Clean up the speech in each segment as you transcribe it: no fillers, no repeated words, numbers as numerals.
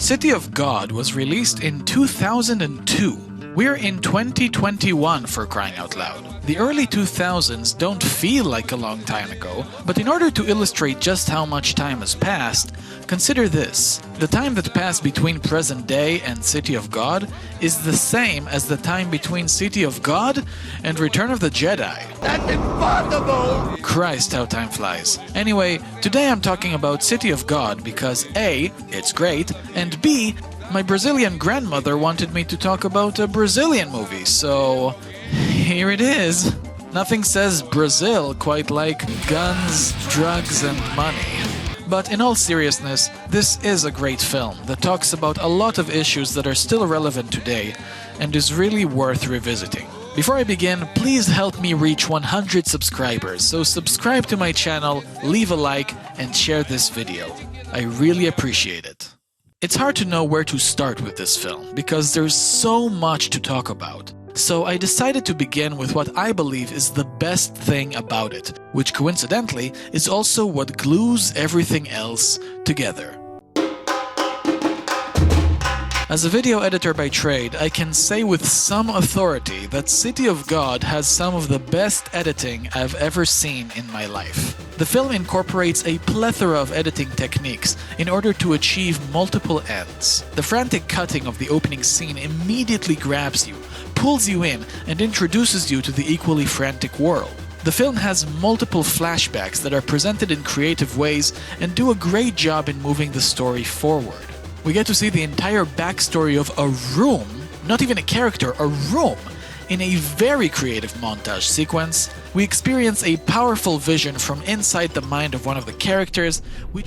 City of God was released in 2002. We're in 2021 for crying out loud. The early 2000s don't feel like a long time ago, but in order to illustrate just how much time has passed, consider this. The time that passed between present day and City of God is the same as the time between City of God and Return of the Jedi. That's impossible! Christ, how time flies. Anyway, today I'm talking about City of God because A, it's great, and B, my Brazilian grandmother wanted me to talk about a Brazilian movie, so here it is. Nothing says Brazil quite like guns, drugs, and money. But in all seriousness, this is a great film that talks about a lot of issues that are still relevant today and is really worth revisiting. Before I begin, please help me reach 100 subscribers, so subscribe to my channel, leave a like, and share this video. I really appreciate it. It's hard to know where to start with this film because there's so much to talk about. So I decided to begin with what I believe is the best thing about it, which coincidentally is also what glues everything else together. As a video editor by trade, I can say with some authority that City of God has some of the best editing I've ever seen in my life. The film incorporates a plethora of editing techniques in order to achieve multiple ends. The frantic cutting of the opening scene immediately grabs you, pulls you in, and introduces you to the equally frantic world. The film has multiple flashbacks that are presented in creative ways and do a great job in moving the story forward. We get to see the entire backstory of a room, not even a character, a room, in a very creative montage sequence. We experience a powerful vision from inside the mind of one of the characters. We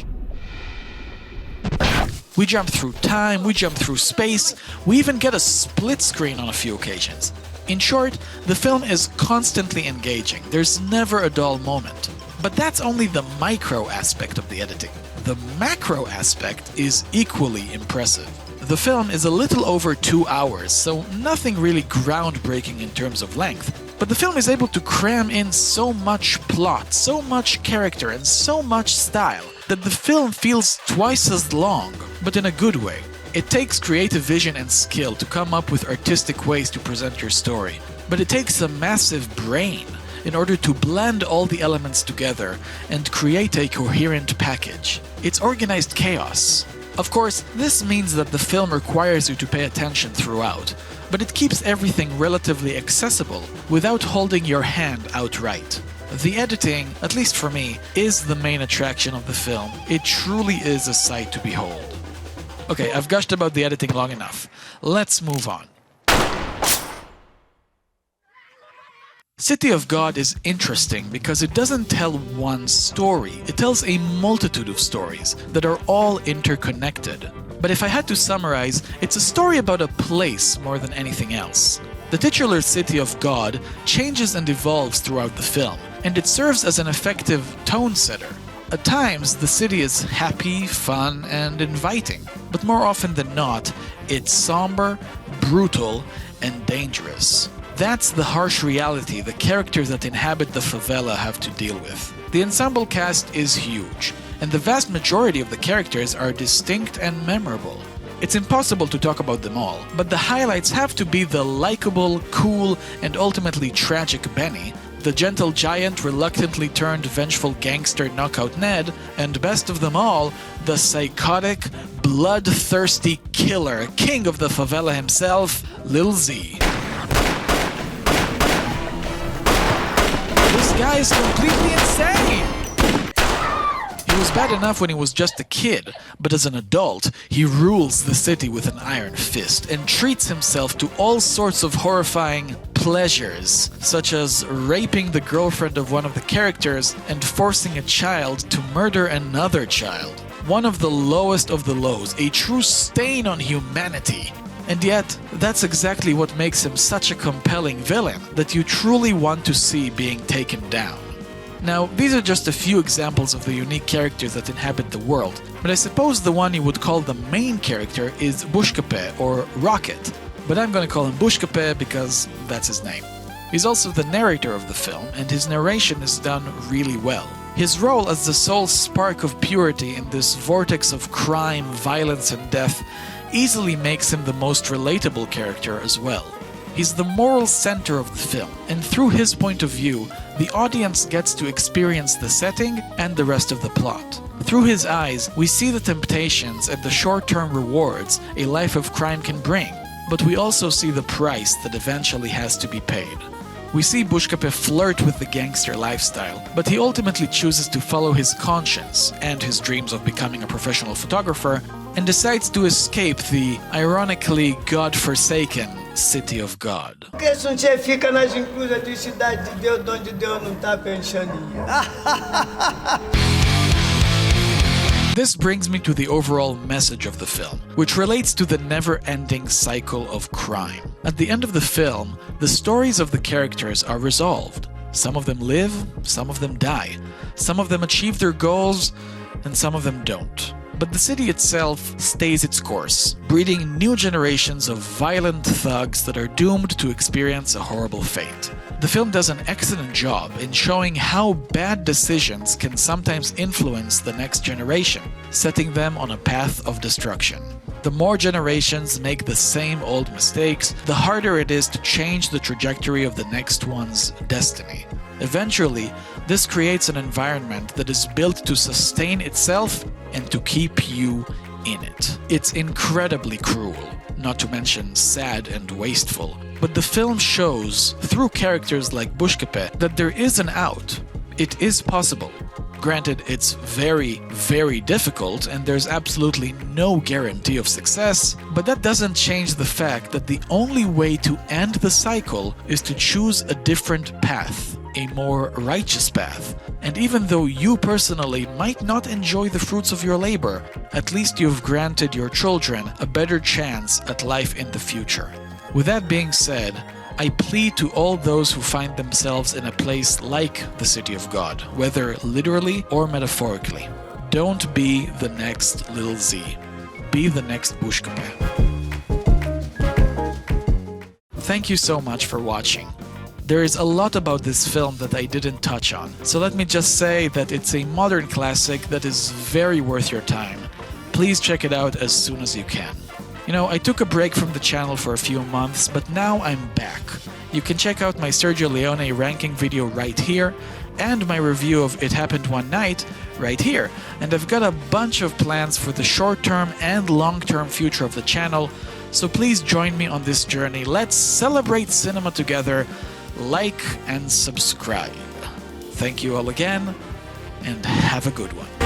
jump through time, we jump through space, we even get a split screen on a few occasions. In short, the film is constantly engaging, there's never a dull moment. But that's only the micro aspect of the editing. The macro aspect is equally impressive. The film is a little over 2 hours, so nothing really groundbreaking in terms of length. But the film is able to cram in so much plot, so much character, and so much style that the film feels twice as long, but in a good way. It takes creative vision and skill to come up with artistic ways to present your story, but it takes a massive brain in order to blend all the elements together and create a coherent package. It's organized chaos. Of course, this means that the film requires you to pay attention throughout, but it keeps everything relatively accessible without holding your hand outright. The editing, at least for me, is the main attraction of the film. It truly is a sight to behold. Okay, I've gushed about the editing long enough. Let's move on. City of God is interesting because it doesn't tell one story, it tells a multitude of stories that are all interconnected. But if I had to summarize, it's a story about a place more than anything else. The titular City of God changes and evolves throughout the film, and it serves as an effective tone setter. At times, the city is happy, fun, and inviting, but more often than not, it's somber, brutal, and dangerous. That's the harsh reality the characters that inhabit the favela have to deal with. The ensemble cast is huge, and the vast majority of the characters are distinct and memorable. It's impossible to talk about them all, but the highlights have to be the likable, cool, and ultimately tragic Benny, the gentle giant reluctantly turned vengeful gangster Knockout Ned, and best of them all, the psychotic, bloodthirsty killer, king of the favela himself, Lil Z. This guy is completely insane! He was bad enough when he was just a kid, but as an adult, he rules the city with an iron fist and treats himself to all sorts of horrifying pleasures, such as raping the girlfriend of one of the characters and forcing a child to murder another child. One of the lowest of the lows, a true stain on humanity. And yet, that's exactly what makes him such a compelling villain that you truly want to see being taken down. Now, these are just a few examples of the unique characters that inhabit the world, but I suppose the one you would call the main character is Bushkape, or Rocket, but I'm gonna call him Bushkape because that's his name. He's also the narrator of the film, and his narration is done really well. His role as the sole spark of purity in this vortex of crime, violence, and death easily makes him the most relatable character as well. He's the moral center of the film, and through his point of view, the audience gets to experience the setting and the rest of the plot. Through his eyes, we see the temptations and the short-term rewards a life of crime can bring, but we also see the price that eventually has to be paid. We see Bushkape flirt with the gangster lifestyle, but he ultimately chooses to follow his conscience and his dreams of becoming a professional photographer, and decides to escape the, ironically, God-forsaken City of God. Por que esse um tchê fica nas inclusas de Cidade de Deus, onde Deus não tá pensando? This brings me to the overall message of the film, which relates to the never-ending cycle of crime. At the end of the film, the stories of the characters are resolved. Some of them live, some of them die. Some of them achieve their goals, and some of them don't. But the city itself stays its course, breeding new generations of violent thugs that are doomed to experience a horrible fate. The film does an excellent job in showing how bad decisions can sometimes influence the next generation, setting them on a path of destruction. The more generations make the same old mistakes, the harder it is to change the trajectory of the next one's destiny. Eventually, this creates an environment that is built to sustain itself and to keep you in it. It's incredibly cruel, not to mention sad and wasteful, but the film shows, through characters like Bushkape, that there is an out. It is possible. Granted, it's very, very difficult and there's absolutely no guarantee of success, but that doesn't change the fact that the only way to end the cycle is to choose a different path, a more righteous path. And even though you personally might not enjoy the fruits of your labor, at least you've granted your children a better chance at life in the future. With that being said, I plead to all those who find themselves in a place like the City of God, whether literally or metaphorically. Don't be the next Lil Z. Be the next Bushkape. Thank you so much for watching. There is a lot about this film that I didn't touch on, so let me just say that it's a modern classic that is very worth your time. Please check it out as soon as you can. You know, I took a break from the channel for a few months, but now I'm back. You can check out my Sergio Leone ranking video right here, and my review of It Happened One Night right here. And I've got a bunch of plans for the short-term and long-term future of the channel, so please join me on this journey. Let's celebrate cinema together. Like and subscribe. Thank you all again, and have a good one.